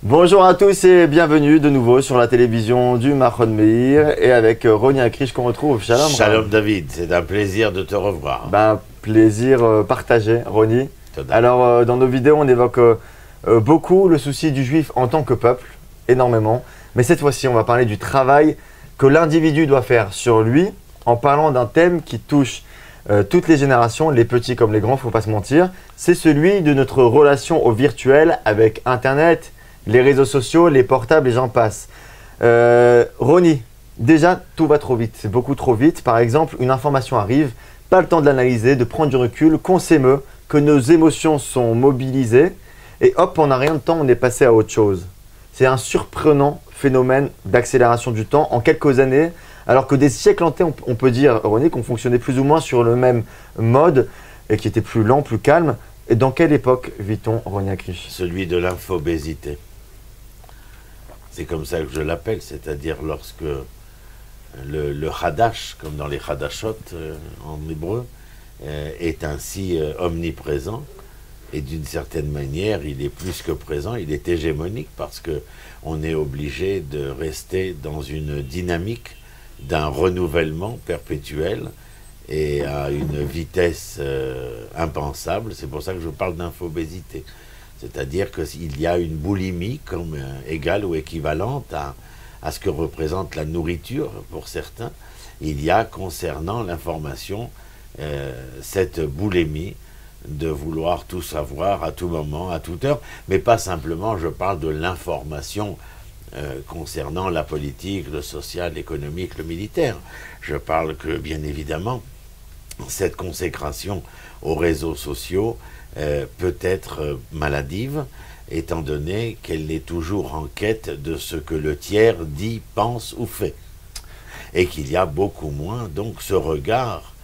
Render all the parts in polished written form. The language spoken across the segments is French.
Bonjour à tous et bienvenue de nouveau sur la télévision du Mahon Meir et avec Roni Akrish qu'on retrouve. Shalom. Shalom David, c'est un plaisir de te revoir. Plaisir partagé, Roni. Toda. Alors dans nos vidéos on évoque beaucoup le souci du juif en tant que peuple, énormément. Mais cette fois-ci on va parler du travail que l'individu doit faire sur lui en parlant d'un thème qui touche toutes les générations, les petits comme les grands, faut pas se mentir. C'est celui de notre relation au virtuel avec Internet, les réseaux sociaux, les portables et j'en passe. Roni, déjà tout va trop vite, c'est beaucoup trop vite. Par exemple, une information arrive, pas le temps de l'analyser, de prendre du recul, qu'on s'émeut, que nos émotions sont mobilisées et hop, on n'a rien de temps, on est passé à autre chose. C'est un surprenant phénomène d'accélération du temps en quelques années, alors que des siècles entiers, on peut dire, Roni, qu'on fonctionnait plus ou moins sur le même mode et qui était plus lent, plus calme. Et dans quelle époque vit-on, Roni Akrish? Celui de l'infobésité. C'est comme ça que je l'appelle, c'est-à-dire lorsque le Hadash, comme dans les Hadashot en hébreu, est ainsi omniprésent. Et d'une certaine manière, il est plus que présent, il est hégémonique parce qu'on est obligé de rester dans une dynamique d'un renouvellement perpétuel et à une vitesse impensable. C'est pour ça que je parle d'infobésité. C'est-à-dire qu'il y a une boulimie comme égale ou équivalente à ce que représente la nourriture pour certains. Il y a concernant l'information cette boulimie de vouloir tout savoir à tout moment, à toute heure, mais pas simplement, je parle de l'information concernant la politique, le social, l'économique, le militaire. Je parle que, bien évidemment, cette consécration aux réseaux sociaux peut être maladive, étant donné qu'elle est toujours en quête de ce que le tiers dit, pense ou fait. Et qu'il y a beaucoup moins, donc, ce regard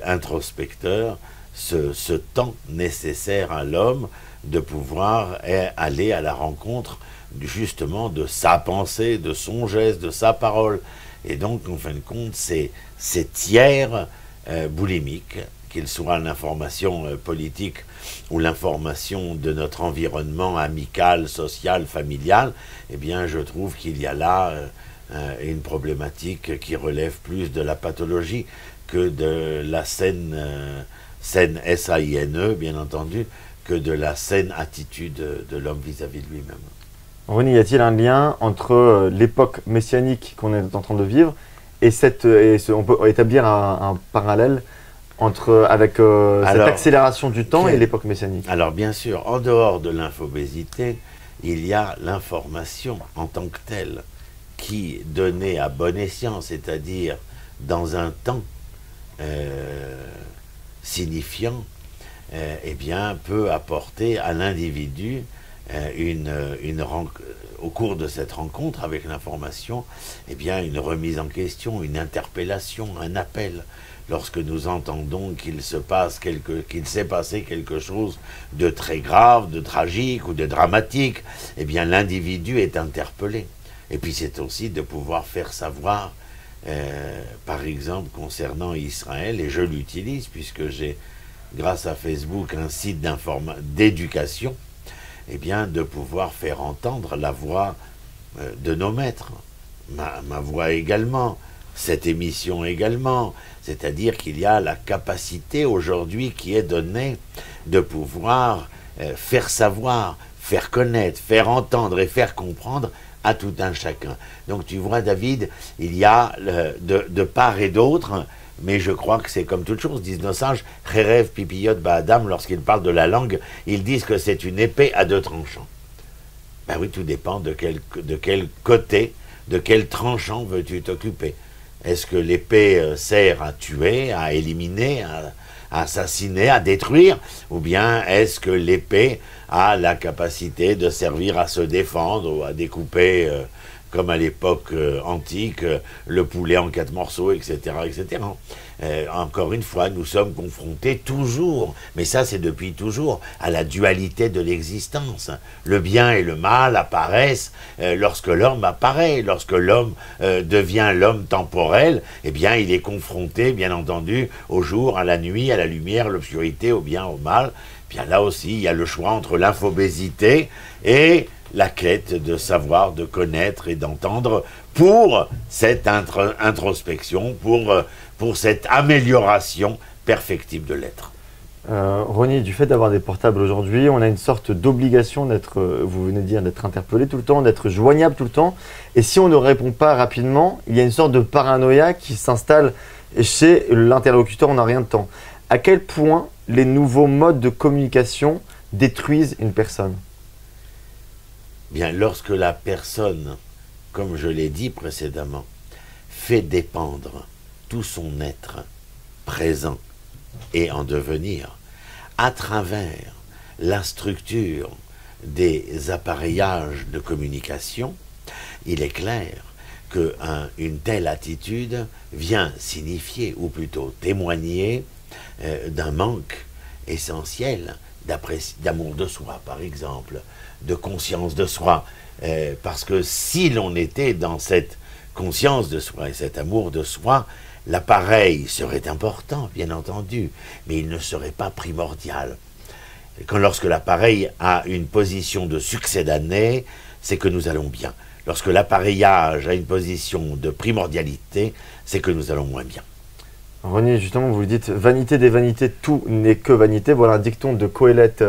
introspecteur, ce temps nécessaire à l'homme de pouvoir aller à la rencontre justement de sa pensée, de son geste, de sa parole. Et donc, en fin de compte, ces tiers boulimiques, qu'il soit l'information politique ou l'information de notre environnement amical, social, familial, eh bien, je trouve qu'il y a là une problématique qui relève plus de la pathologie que de la saine S-A-I-N-E, bien entendu, que de la saine attitude de l'homme vis-à-vis de lui-même. Roni, y a-t-il un lien entre l'époque messianique qu'on est en train de vivre et on peut établir un parallèle avec cette accélération du temps et l'époque messianique? Alors bien sûr, en dehors de l'infobésité, il y a l'information en tant que telle qui, donnée à bon escient, c'est-à-dire dans un temps signifiant, eh bien, peut apporter à l'individu au cours de cette rencontre avec l'information, eh bien, une remise en question, une interpellation, un appel. Lorsque nous entendons qu'il s'est passé quelque chose de très grave, de tragique ou de dramatique, eh bien, l'individu est interpellé. Et puis, c'est aussi de pouvoir faire savoir, par exemple, concernant Israël, et je l'utilise puisque j'ai, grâce à Facebook, un site d'éducation, eh bien, de pouvoir faire entendre la voix de nos maîtres, ma voix également, cette émission également, c'est-à-dire qu'il y a la capacité aujourd'hui qui est donnée de pouvoir faire savoir, faire connaître, faire entendre et faire comprendre à tout un chacun. Donc tu vois, David, il y a de part et d'autre, mais je crois que c'est comme toute chose, disent nos sages, Cherev Pipiyot Ba'adam, lorsqu'ils parlent de la langue, ils disent que c'est une épée à deux tranchants. Ben oui, tout dépend de quel côté, de quel tranchant veux-tu t'occuper. Est-ce que l'épée sert à tuer, à éliminer, à assassiner, à détruire, ou bien est-ce que l'épée a la capacité de servir à se défendre ou à découper, comme à l'époque antique, le poulet en 4 morceaux, etc., etc. Encore une fois, nous sommes confrontés toujours, mais ça c'est depuis toujours, à la dualité de l'existence. Le bien et le mal apparaissent lorsque l'homme apparaît, lorsque l'homme devient l'homme temporel, eh bien il est confronté, bien entendu, au jour, à la nuit, à la lumière, à l'obscurité, au bien, au mal. Bien là aussi, il y a le choix entre l'infobésité et la quête de savoir, de connaître et d'entendre pour cette introspection, pour cette amélioration perfectible de l'être. Ronnie, du fait d'avoir des portables aujourd'hui, on a une sorte d'obligation d'être, vous venez de dire, d'être interpellé tout le temps, d'être joignable tout le temps. Et si on ne répond pas rapidement, il y a une sorte de paranoïa qui s'installe chez l'interlocuteur, on n'a rien de temps. À quel point les nouveaux modes de communication détruisent une personne? Bien, lorsque la personne, comme je l'ai dit précédemment, fait dépendre tout son être présent et en devenir à travers la structure des appareillages de communication, il est clair qu'une telle attitude vient signifier, ou plutôt témoigner, d'un manque essentiel d'amour de soi, par exemple, de conscience de soi. Parce que si l'on était dans cette conscience de soi et cet amour de soi, l'appareil serait important, bien entendu, mais il ne serait pas primordial. Lorsque l'appareil a une position de succédané, c'est que nous allons bien. Lorsque l'appareillage a une position de primordialité, c'est que nous allons moins bien. René, justement, vous le dites, vanité des vanités, tout n'est que vanité. Voilà un dicton de Qoéleth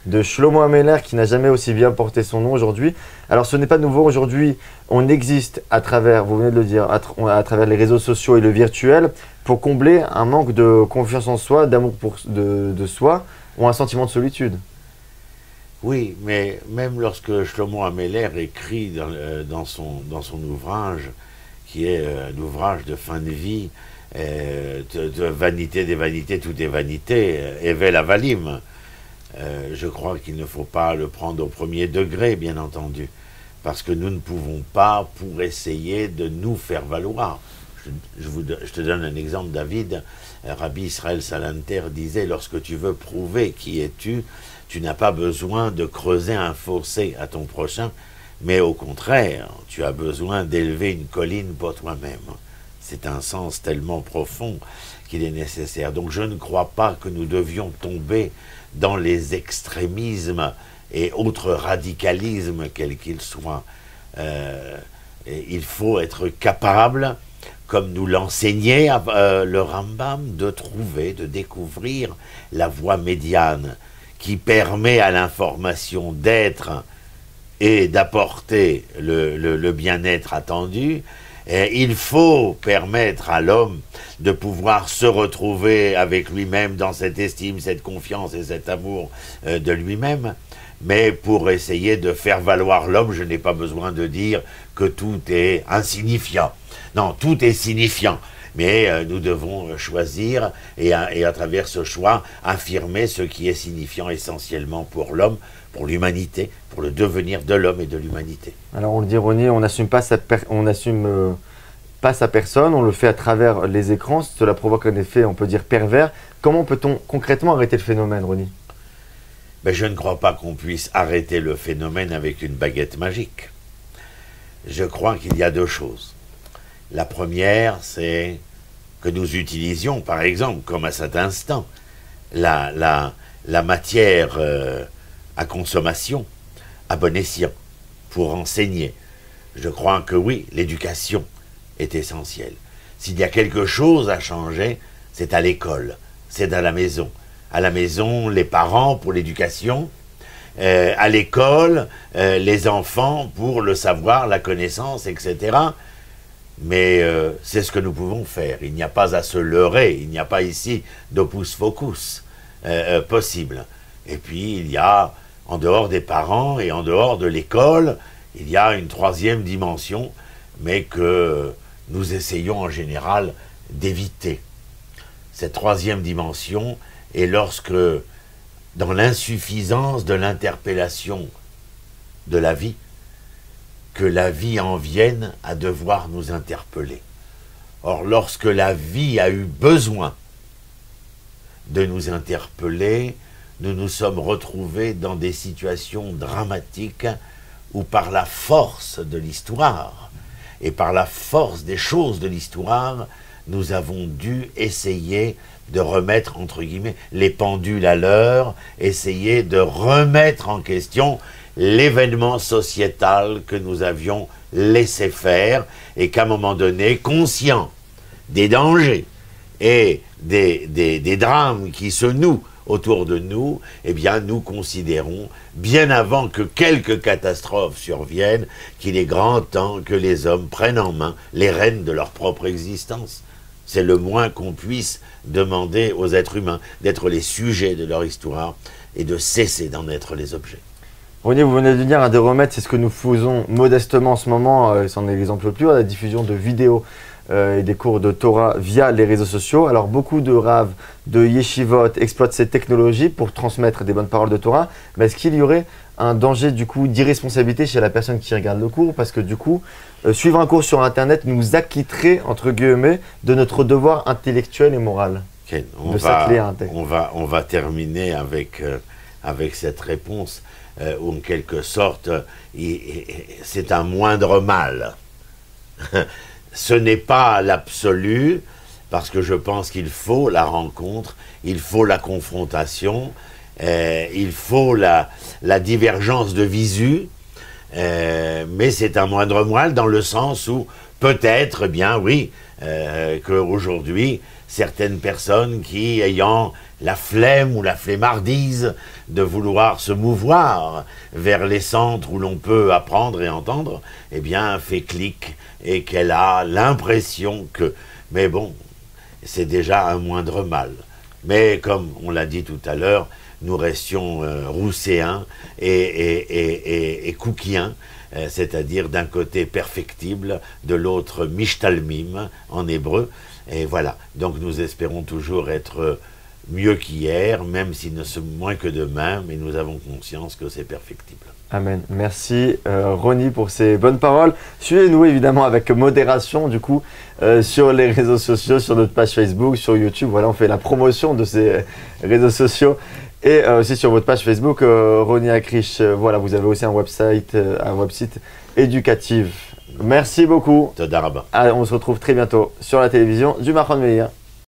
de Shlomo Ameler qui n'a jamais aussi bien porté son nom aujourd'hui. Alors ce n'est pas nouveau aujourd'hui, on existe à travers, vous venez de le dire, à travers les réseaux sociaux et le virtuel pour combler un manque de confiance en soi, d'amour de soi ou un sentiment de solitude. Oui, mais même lorsque Shlomo Ameler écrit dans son ouvrage, qui est l'ouvrage de fin de vie, de vanité des vanités, tout est vanité, Evel Avalim. Je crois qu'il ne faut pas le prendre au premier degré, bien entendu, parce que nous ne pouvons pas, pour essayer de nous faire valoir. Je te donne un exemple, David. Rabbi Israël Salanter disait, lorsque tu veux prouver qui es-tu, tu n'as pas besoin de creuser un fossé à ton prochain, mais au contraire, tu as besoin d'élever une colline pour toi-même. C'est un sens tellement profond qu'il est nécessaire. Donc je ne crois pas que nous devions tomber dans les extrémismes et autres radicalismes, quels qu'ils soient. Il faut être capable, comme nous l'enseignait le Rambam, de trouver, de découvrir la voie médiane qui permet à l'information d'être et d'apporter le bien-être attendu. Et il faut permettre à l'homme de pouvoir se retrouver avec lui-même dans cette estime, cette confiance et cet amour de lui-même. Mais pour essayer de faire valoir l'homme, je n'ai pas besoin de dire que tout est insignifiant. Non, tout est signifiant. Mais nous devons choisir et à travers ce choix, affirmer ce qui est signifiant essentiellement pour l'homme, pour l'humanité, pour le devenir de l'homme et de l'humanité. Alors on le dit, René, on n'assume pas sa personne, on le fait à travers les écrans, cela provoque un effet, on peut dire, pervers. Comment peut-on concrètement arrêter le phénomène, René? Ben, je ne crois pas qu'on puisse arrêter le phénomène avec une baguette magique. Je crois qu'il y a deux choses. La première, c'est que nous utilisions, par exemple, comme à cet instant, la matière à consommation, à bon escient, pour enseigner. Je crois que oui, l'éducation est essentielle. S'il y a quelque chose à changer, c'est à l'école, c'est à la maison. À la maison, les parents pour l'éducation, à l'école, les enfants pour le savoir, la connaissance, etc. Mais c'est ce que nous pouvons faire. Il n'y a pas à se leurrer, il n'y a pas ici d'opus focus possible. Et puis il y a, en dehors des parents et en dehors de l'école, il y a une troisième dimension, mais que nous essayons en général d'éviter. Cette troisième dimension est lorsque, dans l'insuffisance de l'interpellation de la vie, que la vie en vienne à devoir nous interpeller. Or, lorsque la vie a eu besoin de nous interpeller, nous nous sommes retrouvés dans des situations dramatiques où par la force de l'histoire et par la force des choses de l'histoire, nous avons dû essayer de remettre, entre guillemets, les pendules à l'heure, essayer de remettre en question l'événement sociétal que nous avions laissé faire et qu'à un moment donné, conscient des dangers et des drames qui se nouent autour de nous, eh bien, nous considérons, bien avant que quelques catastrophes surviennent, qu'il est grand temps que les hommes prennent en main les rênes de leur propre existence. C'est le moins qu'on puisse demander aux êtres humains, d'être les sujets de leur histoire et de cesser d'en être les objets. René, vous venez de dire, un des remèdes, c'est ce que nous faisons modestement en ce moment, c'en est l'exemple le plus haut, la diffusion de vidéos et des cours de Torah via les réseaux sociaux. Alors beaucoup de raves, de yeshivot exploitent ces technologies pour transmettre des bonnes paroles de Torah, mais est-ce qu'il y aurait un danger du coup d'irresponsabilité chez la personne qui regarde le cours, parce que du coup, suivre un cours sur Internet nous acquitterait, entre guillemets, de notre devoir intellectuel et moral on va terminer avec cette réponse, où en quelque sorte, c'est un moindre mal. Ce n'est pas l'absolu, parce que je pense qu'il faut la rencontre, il faut la confrontation, il faut la divergence de visu, mais c'est un moindre mal dans le sens où peut-être, bien oui, qu'aujourd'hui, certaines personnes qui, ayant la flemme ou la flemmardise de vouloir se mouvoir vers les centres où l'on peut apprendre et entendre, eh bien, fait clic et qu'elle a l'impression que... Mais bon, c'est déjà un moindre mal. Mais comme on l'a dit tout à l'heure, nous restions rousséens et koukiens, c'est-à-dire d'un côté perfectible, de l'autre mishtalmim en hébreu. Et voilà, donc nous espérons toujours être mieux qu'hier, même s'il ne sommes moins que demain, mais nous avons conscience que c'est perfectible. Amen. Merci Ronnie pour ces bonnes paroles. Suivez-nous évidemment avec modération du coup sur les réseaux sociaux, sur notre page Facebook, sur YouTube. Voilà, on fait la promotion de ces réseaux sociaux. Et aussi sur votre page Facebook, Ronnie Akrish, voilà, vous avez aussi un website éducatif. Merci beaucoup. Toda rabba. On se retrouve très bientôt sur la télévision du Machon Meir.